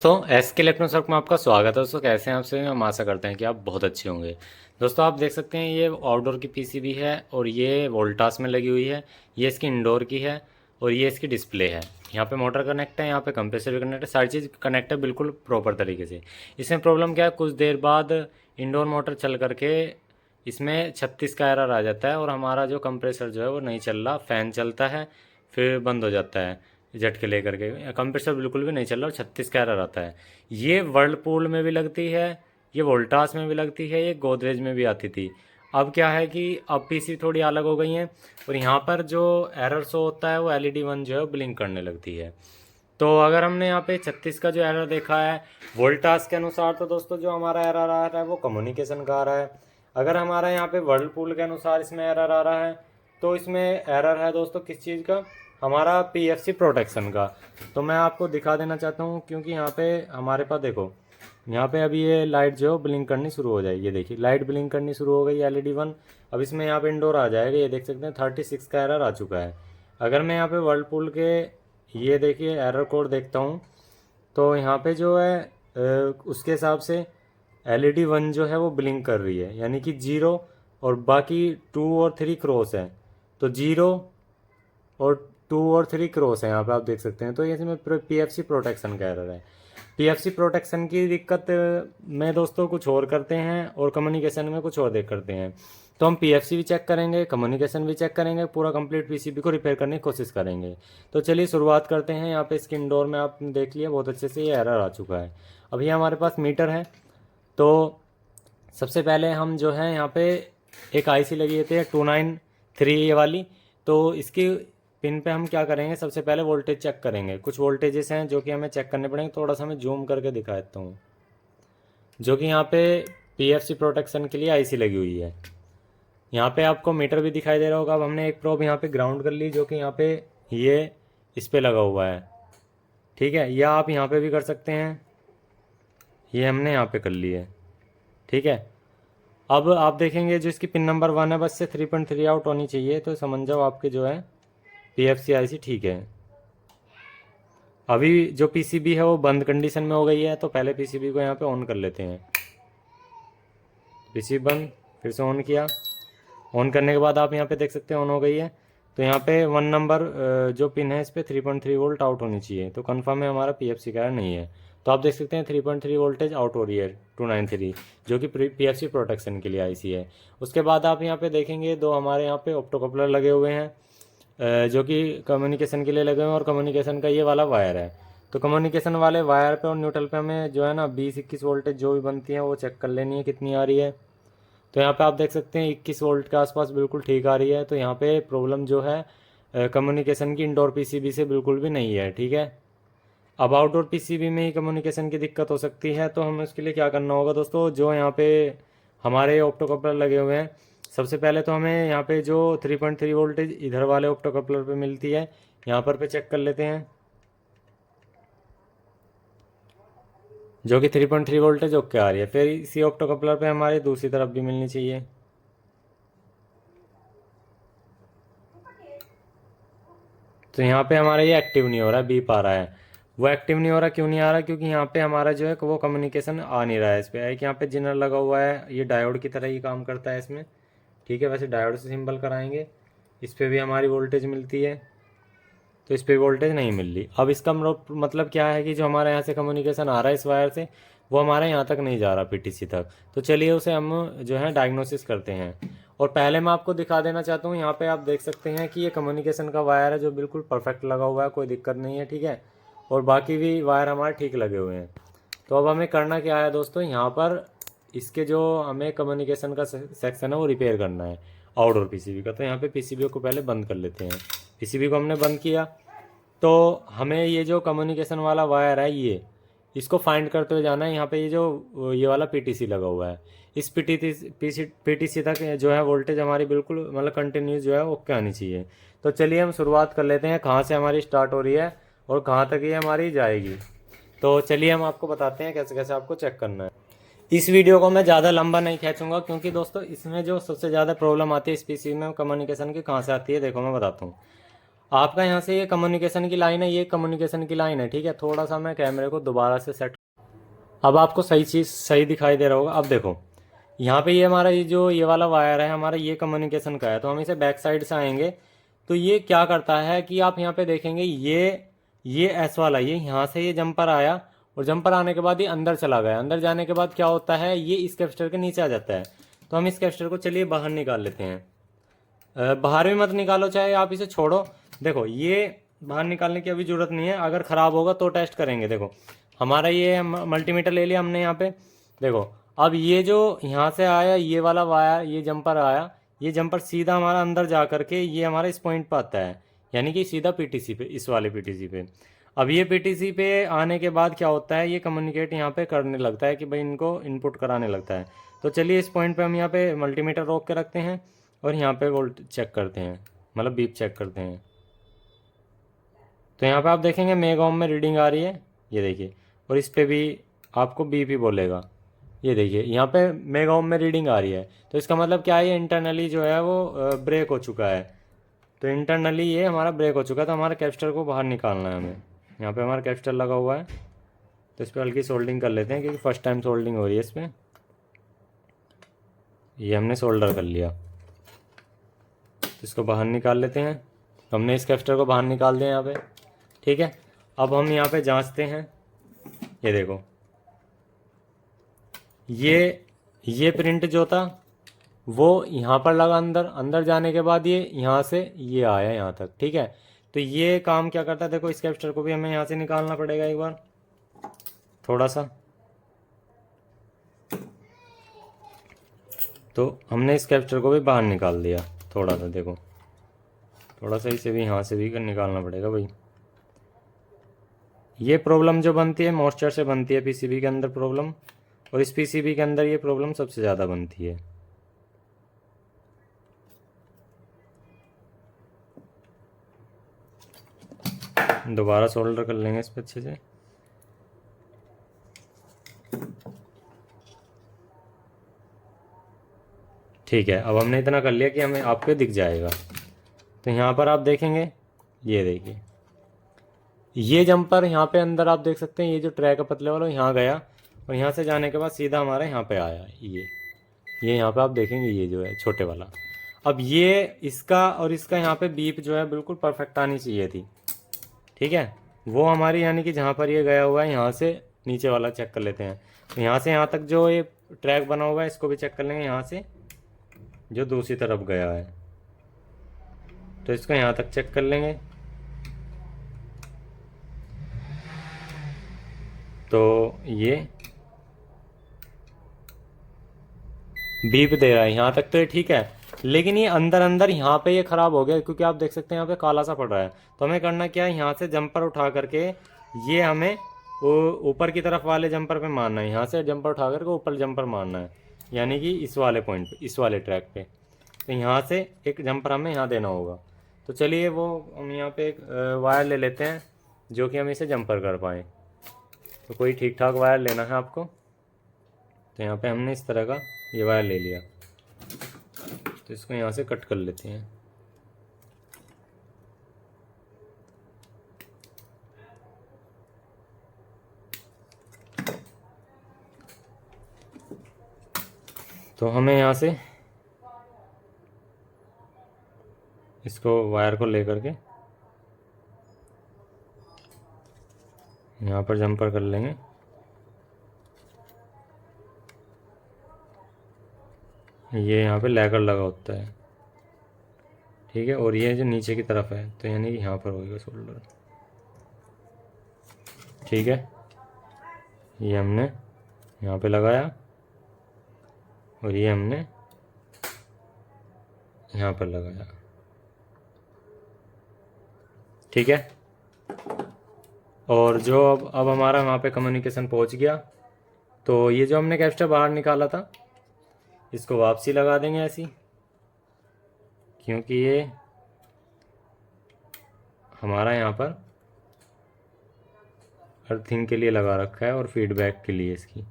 तो एस के इलेक्ट्रॉनिक्स में आपका स्वागत है दोस्तों। कैसे हैं आप सभी? हम आशा करते हैं कि आप बहुत अच्छे होंगे। दोस्तों आप देख सकते हैं ये आउटडोर की पीसीबी है और ये वोल्टास में लगी हुई है। ये इसकी इंडोर की है और ये इसकी डिस्प्ले है। यहाँ पे मोटर कनेक्ट है, यहाँ पे कंप्रेसर भी कनेक्ट है, सारी चीज़ कनेक्ट है बिल्कुल प्रॉपर तरीके से। इसमें प्रॉब्लम क्या है, कुछ देर बाद इंडोर मोटर चल करके इसमें 36 का एरर आ जाता है और हमारा जो कंप्रेसर जो है वो नहीं चल रहा। फ़ैन चलता है फिर बंद हो जाता है झटके लेकर के, कंप्रेसर बिल्कुल भी नहीं चल रहा और 36 का एरर आता है। ये वर्लपूल में भी लगती है, ये वोल्टास में भी लगती है, ये गोदरेज में भी आती थी। अब क्या है कि अब पीसी थोड़ी अलग हो गई हैं और यहाँ पर जो एरर शो होता है वो एलईडी 1 जो है वो ब्लिंक करने लगती है। तो अगर हमने यहाँ पे 36 का जो एरर देखा है वोल्टास के अनुसार, तो दोस्तों जो हमारा एरर आ रहा है वो कम्युनिकेशन का आ रहा है। अगर हमारा यहाँ पे वर्लपूल के अनुसार इसमें एरर आ रहा है तो इसमें एरर है दोस्तों किस चीज़ का, हमारा पीएफसी प्रोटेक्शन का। तो मैं आपको दिखा देना चाहता हूँ क्योंकि यहाँ पे हमारे पास देखो, यहाँ पे अभी ये लाइट जो ब्लिंक करनी शुरू हो जाएगी। ये देखिए लाइट ब्लिंक करनी शुरू हो गई एलईडी 1। अब इसमें यहाँ पे इंडोर आ जाएगा, ये देख सकते हैं 36 का एरर आ चुका है। अगर मैं यहाँ पे वर्लपूल के ये देखिए एरर कोड देखता हूँ तो यहाँ पे जो है उसके हिसाब से एलईडी 1 जो है वो ब्लिंक कर रही है, यानी कि 0 और बाकी 2 और 3 क्रॉस है। तो 0 और 2 और 3 क्रॉस है, यहाँ पे आप देख सकते हैं। तो ये इसमें पीएफसी प्रोटेक्शन का एरर है। पीएफसी प्रोटेक्शन की दिक्कत में दोस्तों कुछ और करते हैं और कम्युनिकेशन में कुछ और देख करते हैं। तो हम पीएफसी भी चेक करेंगे, कम्युनिकेशन भी चेक करेंगे, पूरा कंप्लीट पीसीबी को रिपेयर करने की कोशिश करेंगे। तो चलिए शुरुआत करते हैं। यहाँ पे इसके इंडोर में आपने देख लिया बहुत अच्छे से ये एरर आ चुका है। अभी हमारे पास मीटर है तो सबसे पहले हम जो है यहाँ पे एक आईसी लगी होती है 293 ये वाली। तो इसकी पिन पे हम क्या करेंगे, सबसे पहले वोल्टेज चेक करेंगे। कुछ वोल्टेजेस हैं जो कि हमें चेक करने पड़ेंगे। थोड़ा सा मैं जूम करके दिखा देता हूँ। जो कि यहाँ पे पीएफसी प्रोटेक्शन के लिए आईसी लगी हुई है। यहाँ पे आपको मीटर भी दिखाई दे रहा होगा। अब हमने एक प्रोब यहाँ पे ग्राउंड कर ली जो कि यहाँ पे ये इस पे लगा हुआ है, ठीक है। या आप यहाँ पे भी कर सकते हैं, ये हमने यहाँ पे कर ली है, ठीक है। अब आप देखेंगे जो इसकी पिन नंबर 1 है बस से 3.3 आउट होनी चाहिए, तो समझ जाओ आपके जो है पीएफसी आईसी ठीक है। अभी जो पीसीबी है वो बंद कंडीशन में हो गई है, तो पहले पीसीबी को यहाँ पे ऑन कर लेते हैं। पीसीबी बंद, फिर से ऑन किया। ऑन करने के बाद आप यहाँ पे देख सकते हैं ऑन हो गई है। तो यहाँ पे 1 नंबर जो पिन है इस पर 3.3 वोल्ट आउट होनी चाहिए। तो कन्फर्म है हमारा पीएफसी का नहीं है। तो आप देख सकते हैं 3.3 वोल्टेज आउट हो रही है 293, जो कि पीएफसी प्रोटेक्शन के लिए आईसी है। उसके बाद आप यहाँ पे देखेंगे दो हमारे यहाँ पे ऑप्टो कपलर लगे हुए हैं जो कि कम्युनिकेशन के लिए लगे हुए हैं, और कम्युनिकेशन का ये वाला वायर है। तो कम्युनिकेशन वाले वायर पे और न्यूट्रल पे हमें जो है ना 20-21 वोल्टेज जो भी बनती है वो चेक कर लेनी है कितनी आ रही है। तो यहाँ पे आप देख सकते हैं 21 वोल्ट के आसपास बिल्कुल ठीक आ रही है। तो यहाँ पे प्रॉब्लम जो है कम्युनिकेशन की इंडोर पीसीबी से बिल्कुल भी नहीं है, ठीक है। अब आउटडोर पीसीबी में ही कम्युनिकेशन की दिक्कत हो सकती है। तो हमें उसके लिए क्या करना होगा दोस्तों, जो यहाँ पे हमारे ऑप्टो कपलर लगे हुए हैं, सबसे पहले तो हमें यहाँ पे जो 3.3 वोल्टेज इधर वाले ऑप्टो कपलर पे मिलती है यहाँ पर पे चेक कर लेते हैं, जो कि 3.3 वोल्टेज ओके आ रही है। फिर इसी ऑप्टो कपलर पे हमारे दूसरी तरफ भी मिलनी चाहिए। तो यहाँ पे हमारा ये एक्टिव नहीं हो रहा है, बीप आ रहा है। वो एक्टिव नहीं हो रहा, क्यों नहीं आ रहा, क्योंकि यहाँ पे हमारा जो है वो कम्युनिकेशन आ नहीं रहा है। इस पर एक यहाँ पे जिनर लगा हुआ है, ये डायोड की तरह ही काम करता है इसमें, ठीक है। वैसे डायोड से सिंबल कराएंगे। इस पर भी हमारी वोल्टेज मिलती है, तो इस पर वोल्टेज नहीं मिल रही। अब इसका मतलब क्या है कि जो हमारे यहाँ से कम्युनिकेशन आ रहा है इस वायर से, वो हमारे यहाँ तक नहीं जा रहा पीटीसी तक। तो चलिए उसे हम जो है डायग्नोसिस करते हैं। और पहले मैं आपको दिखा देना चाहता हूँ, यहाँ पे आप देख सकते हैं कि ये कम्युनिकेशन का वायर है जो बिल्कुल परफेक्ट लगा हुआ है, कोई दिक्कत नहीं है, ठीक है। और बाकी भी वायर हमारे ठीक लगे हुए हैं। तो अब हमें करना क्या है दोस्तों, यहाँ पर इसके जो हमें कम्युनिकेशन का सेक्शन है वो रिपेयर करना है आउटडोर पीसीबी का। तो यहाँ पे पीसीबी को पहले बंद कर लेते हैं। पीसीबी को हमने बंद किया तो हमें ये जो कम्युनिकेशन वाला वायर है ये इसको फाइंड करते हुए जाना है। यहाँ पे ये जो ये वाला पीटीसी लगा हुआ है, इस पीटीसी तक जो है वोल्टेज हमारी बिल्कुल मतलब कंटिन्यूस जो है ओके आनी चाहिए। तो चलिए हम शुरुआत कर लेते हैं कहाँ से हमारी स्टार्ट हो रही है और कहाँ तक ये हमारी जाएगी। तो चलिए हम आपको बताते हैं कैसे कैसे आपको चेक करना है। इस वीडियो को मैं ज़्यादा लंबा नहीं खींचूंगा क्योंकि दोस्तों इसमें जो सबसे ज़्यादा प्रॉब्लम आती है इस पीसी में कम्युनिकेशन की कहाँ से आती है, देखो मैं बताता हूँ। आपका यहाँ से ये कम्युनिकेशन की लाइन है, ये कम्युनिकेशन की लाइन है, ठीक है। थोड़ा सा मैं कैमरे को दोबारा से सेट, अब आपको सही चीज़ सही दिखाई दे रहा होगा। अब देखो यहाँ पे ये हमारा ये जो ये वाला वायर है हमारा, ये कम्युनिकेशन का है। तो हम इसे बैक साइड से आएंगे तो ये क्या करता है कि आप यहाँ पे देखेंगे ये एस वाला ये यहाँ से ये जंपर आया, और जंपर आने के बाद ये अंदर चला गया। अंदर जाने के बाद क्या होता है, ये इस कैपेसिटर के नीचे आ जाता है। तो हम इस कैपेसिटर को चलिए बाहर निकाल लेते हैं। बाहर भी मत निकालो, चाहे आप इसे छोड़ो। देखो ये बाहर निकालने की अभी ज़रूरत नहीं है, अगर ख़राब होगा तो टेस्ट करेंगे। देखो हमारा ये मल्टीमीटर ले लिया हमने यहाँ पे। देखो अब ये जो यहाँ से आया ये वाला वायर, ये जंपर आया, ये जंपर सीधा हमारा अंदर जा करके ये हमारा इस पॉइंट पर आता है, यानी कि सीधा पीटीसी पे, इस वाले पीटीसी पे। अब ये पीटीसी पे आने के बाद क्या होता है, ये कम्युनिकेट यहाँ पे करने लगता है कि भाई इनको इनपुट कराने लगता है। तो चलिए इस पॉइंट पे हम यहाँ पे मल्टीमीटर रोक के रखते हैं और यहाँ पे वोल्ट चेक करते हैं, मतलब बीप चेक करते हैं। तो यहाँ पे आप देखेंगे मेगा ओम में रीडिंग आ रही है, ये देखिए। और इस पे भी आपको बीप ही बोलेगा, ये देखिए यहाँ पे मेगा ओम में रीडिंग आ रही है। तो इसका मतलब क्या है, ये इंटरनली जो है वो ब्रेक हो चुका है। तो इंटरनली ये हमारा ब्रेक हो चुका है, तो हमारे कैपेसिटर को बाहर निकालना है हमें। यहाँ पे हमारा कैपेसिटर लगा हुआ है, तो इस पर हल्की सोल्डिंग कर लेते हैं क्योंकि फर्स्ट टाइम सोल्डिंग हो रही है इस पर। ये हमने सोल्डर कर लिया, तो इसको बाहर निकाल लेते हैं। हमने इस कैपेसिटर को बाहर निकाल दिया यहाँ पे, ठीक है। अब हम यहाँ पे जांचते हैं, ये देखो ये प्रिंट जो था वो यहाँ पर लगा अंदर, अंदर जाने के बाद ये यहाँ से ये आया यहाँ तक, ठीक है। तो ये काम क्या करता है, देखो इस कैपेसिटर को भी हमें यहाँ से निकालना पड़ेगा एक बार थोड़ा सा। तो हमने इस कैपेसिटर को भी बाहर निकाल दिया थोड़ा सा, देखो थोड़ा सा इसे भी यहाँ से भी निकालना पड़ेगा भाई। ये प्रॉब्लम जो बनती है मॉइस्चर से बनती है पीसीबी के अंदर प्रॉब्लम, और इस पीसीबी के अंदर ये प्रॉब्लम सबसे ज़्यादा बनती है। दोबारा सोल्डर कर लेंगे इस पर अच्छे से। ठीक है, अब हमने इतना कर लिया कि हमें आपको दिख जाएगा। तो यहाँ पर आप देखेंगे, ये देखिए ये जंपर यहाँ पे अंदर आप देख सकते हैं, ये जो ट्रैक है पतले वाला यहाँ गया, और यहाँ से जाने के बाद सीधा हमारे यहाँ पे आया ये यहाँ पे आप देखेंगे ये जो है छोटे वाला। अब ये इसका और इसका यहाँ पे बीप जो है बिल्कुल परफेक्ट आनी चाहिए थी, ठीक है। वो हमारी यानी कि जहाँ पर ये गया हुआ है यहाँ से नीचे वाला चेक कर लेते हैं। तो यहाँ से यहाँ तक जो ये ट्रैक बना हुआ है इसको भी चेक कर लेंगे, यहाँ से जो दूसरी तरफ गया है तो इसको यहाँ तक चेक कर लेंगे। तो ये बीप दे रहा है यहाँ तक, तो ये ठीक है। लेकिन ये अंदर अंदर यहाँ पे ये ख़राब हो गया, क्योंकि आप देख सकते हैं यहाँ पे काला सा पड़ रहा है। तो हमें करना क्या है, यहाँ से जंपर उठा करके ये हमें ऊपर की तरफ वाले जंपर पे मारना है। यहाँ से जंपर उठा करके ऊपर जंपर मारना है, यानी कि इस वाले पॉइंट पे, इस वाले ट्रैक पे। तो यहाँ से एक जंपर हमें यहाँ देना होगा। तो चलिए वो हम यहाँ पे एक वायर ले लेते हैं जो कि हम इसे जंपर कर पाएँ। तो कोई ठीक ठाक वायर लेना है आपको। तो यहाँ पे हमने इस तरह का ये वायर ले लिया, तो इसको यहाँ से कट कर लेते हैं। तो हमें यहाँ से इसको वायर को लेकर के यहाँ पर जंपर कर लेंगे। ये यहाँ पे लैगर लगा होता है, ठीक है। और ये जो नीचे की तरफ है तो यानी कि यहाँ पर होगा शोल्डर, ठीक है। ये हमने यहाँ पे लगाया और ये हमने यहाँ पर लगाया, ठीक है। और जो अब हमारा वहाँ पे कम्युनिकेशन पहुँच गया, तो ये जो हमने कैपेसिटर बाहर निकाला था इसको वापसी लगा देंगे ऐसी, क्योंकि ये हमारा यहाँ पर अर्थिंग के लिए लगा रखा है और फीडबैक के लिए, इसकी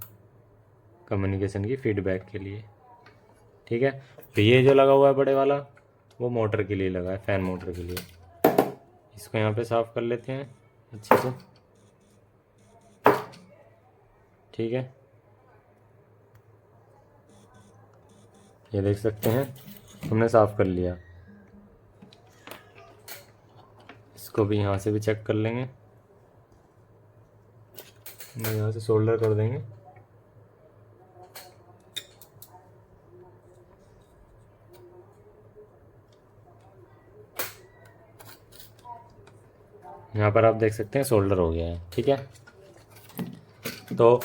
कम्युनिकेशन की फीडबैक के लिए, ठीक है। तो ये जो लगा हुआ है बड़े वाला वो मोटर के लिए लगा है, फ़ैन मोटर के लिए। इसको यहाँ पे साफ़ कर लेते हैं अच्छे से। ठीक है, ये देख सकते हैं हमने साफ़ कर लिया। इसको भी यहाँ से भी चेक कर लेंगे, यहाँ से सोल्डर कर देंगे। यहाँ पर आप देख सकते हैं सोल्डर हो गया है। ठीक है, तो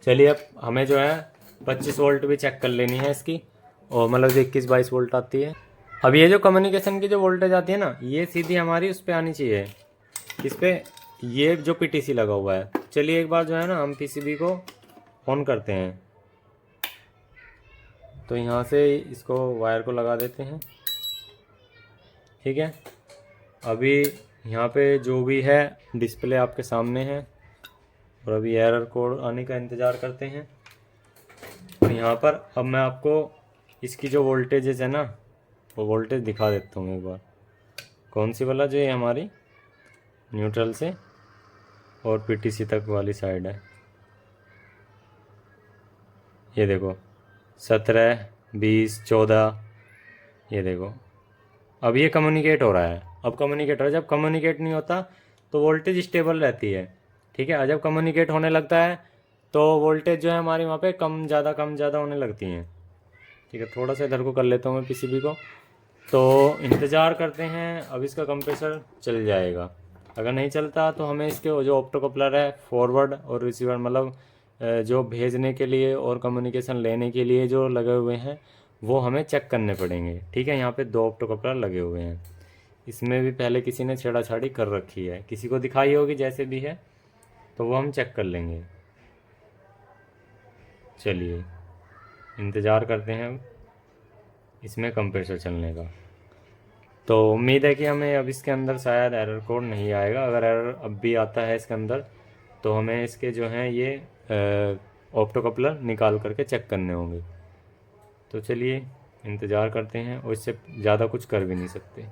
चलिए अब हमें जो है 25 वोल्ट भी चेक कर लेनी है इसकी, और मतलब 21-22 वोल्ट आती है। अब ये जो कम्युनिकेशन की जो वोल्टेज आती है ना, ये सीधी हमारी उस पर आनी चाहिए, किस पे, ये जो पीटीसी लगा हुआ है। चलिए एक बार जो है ना हम पीसीबी को ऑन करते हैं। तो यहाँ से इसको वायर को लगा देते हैं। ठीक है, अभी यहाँ पे जो भी है डिस्प्ले आपके सामने है, और अभी एरर कोड आने का इंतज़ार करते हैं। और यहाँ पर अब मैं आपको इसकी जो वोल्टेजेस है ना, वो वोल्टेज दिखा देता हूँ एक बार। कौन सी वाला, जो ये हमारी न्यूट्रल से और पीटीसी तक वाली साइड है। ये देखो 17, 20, 14, ये देखो अब ये कम्युनिकेट हो रहा है। अब कम्युनिकेट हो रहा है, जब कम्युनिकेट नहीं होता तो वोल्टेज स्टेबल रहती है। ठीक है, और जब कम्युनिकेट होने लगता है तो वोल्टेज जो है हमारी वहाँ पे कम ज़्यादा होने लगती हैं। ठीक है, थोड़ा सा इधर को कर लेता हूँ मैं पीसीबी को। तो इंतज़ार करते हैं, अब इसका कंप्रेसर चल जाएगा। अगर नहीं चलता तो हमें इसके जो ऑप्टो कपलर है फॉरवर्ड और रिसीवर, मतलब जो भेजने के लिए और कम्युनिकेशन लेने के लिए जो लगे हुए हैं, वो हमें चेक करने पड़ेंगे। ठीक है, यहाँ पे 2 ऑप्टो कपलर लगे हुए हैं। इसमें भी पहले किसी ने छेड़ाछाड़ी कर रखी है, किसी को दिखाई होगी जैसे भी है, तो वो हम चेक कर लेंगे। चलिए इंतज़ार करते हैं अब इसमें कंप्रेसर चलने का। तो उम्मीद है कि हमें अब इसके अंदर शायद एरर कोड नहीं आएगा। अगर एरर अब भी आता है इसके अंदर तो हमें इसके जो हैं ये ऑप्टो कपलर निकाल करके चेक करने होंगे। तो चलिए इंतज़ार करते हैं, और इससे ज़्यादा कुछ कर भी नहीं सकते।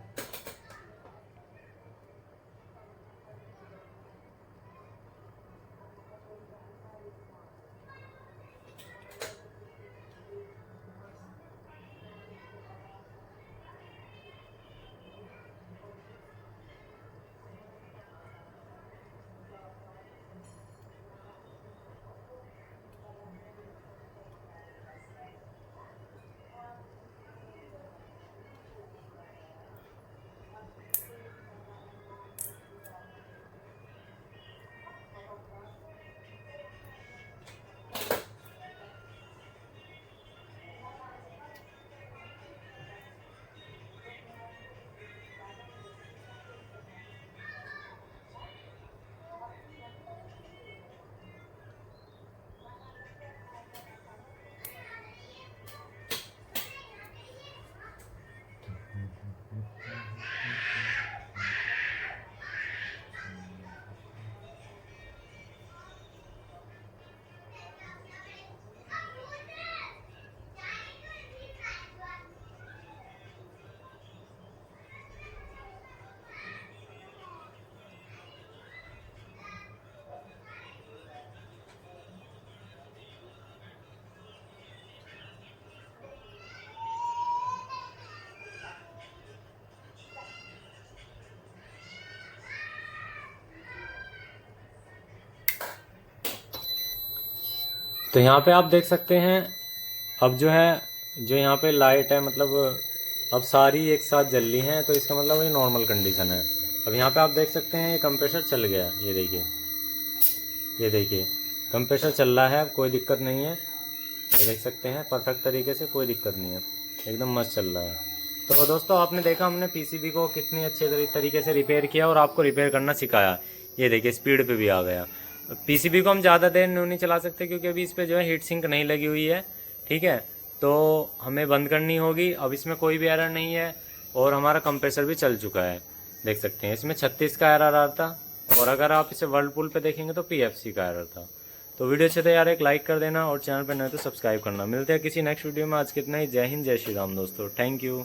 तो यहाँ पे आप देख सकते हैं अब जो है, जो यहाँ पे लाइट है, मतलब अब सारी एक साथ जल रही हैं, तो इसका मतलब ये नॉर्मल कंडीशन है। अब यहाँ पे आप देख सकते हैं ये कंप्रेसर चल गया, ये देखिए, ये देखिए कंप्रेसर चल रहा है, अब कोई दिक्कत नहीं है। ये देख सकते हैं परफेक्ट तरीके से, कोई दिक्कत नहीं है, एकदम मस्त चल रहा है। तो दोस्तों आपने देखा हमने पीसीबी को कितनी अच्छे तरीके से रिपेयर किया और आपको रिपेयर करना सिखाया। ये देखिए स्पीड पे भी आ गया। पीसीबी को हम ज़्यादा देर नहीं चला सकते क्योंकि अभी इस पर जो है हीट सिंक नहीं लगी हुई है। ठीक है, तो हमें बंद करनी होगी। अब इसमें कोई भी एरर नहीं है और हमारा कंप्रेसर भी चल चुका है। देख सकते हैं इसमें 36 का एरर आ था, और अगर आप इसे वर्लपूल पे देखेंगे तो पीएफसी का एरर था। तो वीडियो अच्छे तो यार एक लाइक कर देना, और चैनल पर नए तो सब्सक्राइब करना। मिलते हैं किसी नेक्स्ट वीडियो में। आज कितना ही। जय हिंद, जय श्री राम दोस्तों, थैंक यू।